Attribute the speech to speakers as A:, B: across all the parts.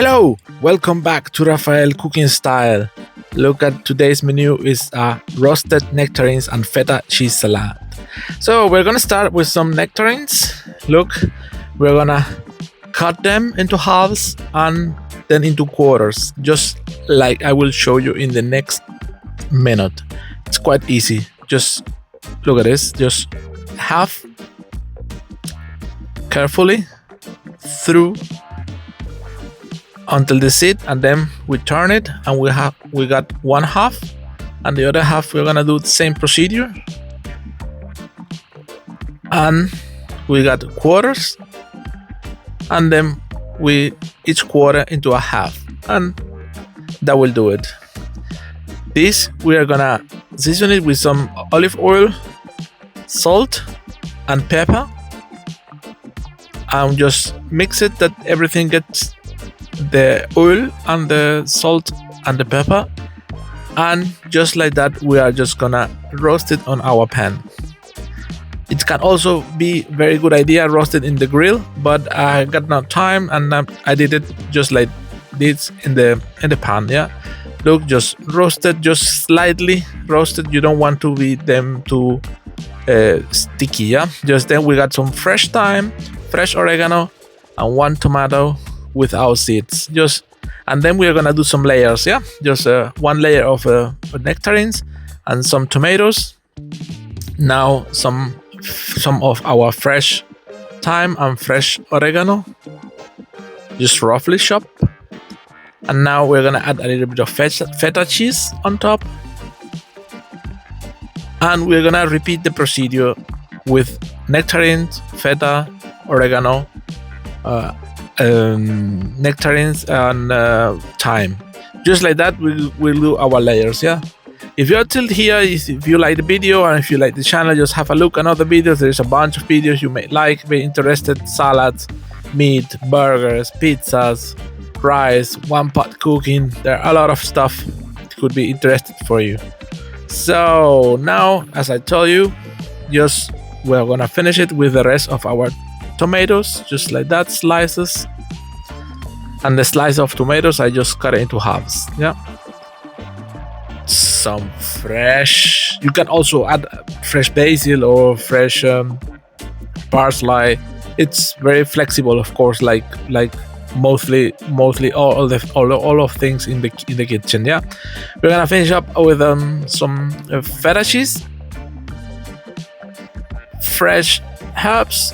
A: Hello, welcome back to Rafael Cooking Style. Look at today's menu is a roasted nectarines and feta cheese salad. So we're gonna start with some nectarines. Look, we're gonna cut them into halves and then into quarters, just like I will show you in the next minute. It's quite easy. Just look at this. Just half carefully through until the seed, and then we turn it and we got one half, and the other half we're gonna do the same procedure, and we got quarters, and then we each quarter into a half, and that will do it. This we are gonna season it with some olive oil, salt and pepper, and just mix it that everything gets the oil and the salt and the pepper, and just like that we are just gonna roast it on our pan. It can also be very good idea roasted in the grill, but I got no time and I did it just like this in the pan. Yeah, look, just roasted, just slightly roasted. You don't want to be them too sticky. Yeah, just then we got some fresh thyme, fresh oregano, and one tomato with our seeds. Just, and then we're gonna do some layers. Yeah, just one layer of nectarines and some tomatoes. Now some of our fresh thyme and fresh oregano, just roughly chopped. And now we're gonna add a little bit of feta cheese on top, and we're gonna repeat the procedure with nectarines, feta, oregano, nectarines and thyme. Just like that we'll do our layers. Yeah, if you're still here, if you like the video and if you like the channel, just have a look at other videos. There's a bunch of videos you may like, be interested: salads, meat, burgers, pizzas, rice, one pot cooking. There are a lot of stuff that could be interested for you. So now, as I told you, just we're gonna finish it with the rest of our tomatoes, just like that, slices. And the slice of tomatoes I just cut it into halves. Yeah, some fresh, you can also add fresh basil or fresh parsley. It's very flexible, of course, like mostly all of things in the kitchen. Yeah, we're gonna finish up with some feta cheese, fresh herbs.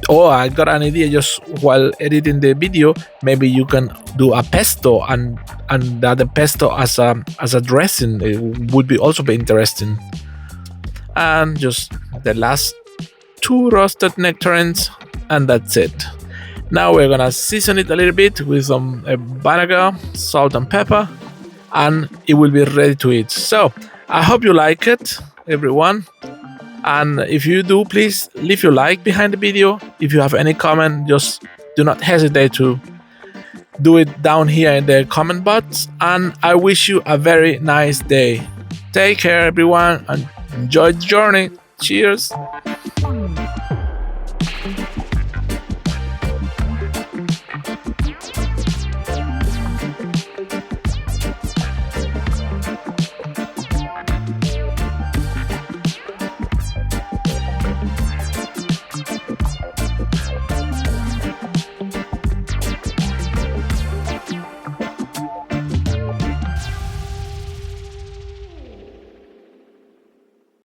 A: Oh, I got an idea just while editing the video. Maybe you can do a pesto and the pesto as a dressing. It would be also be interesting. And just the last two roasted nectarines, and that's it. Now we're gonna season it a little bit with some vinegar, salt and pepper, and it will be ready to eat. So I hope you like it, everyone. And if you do, please leave your like behind the video. If you have any comment, just do not hesitate to do it down here in the comment box. And I wish you a very nice day. Take care, everyone, and enjoy the journey. Cheers.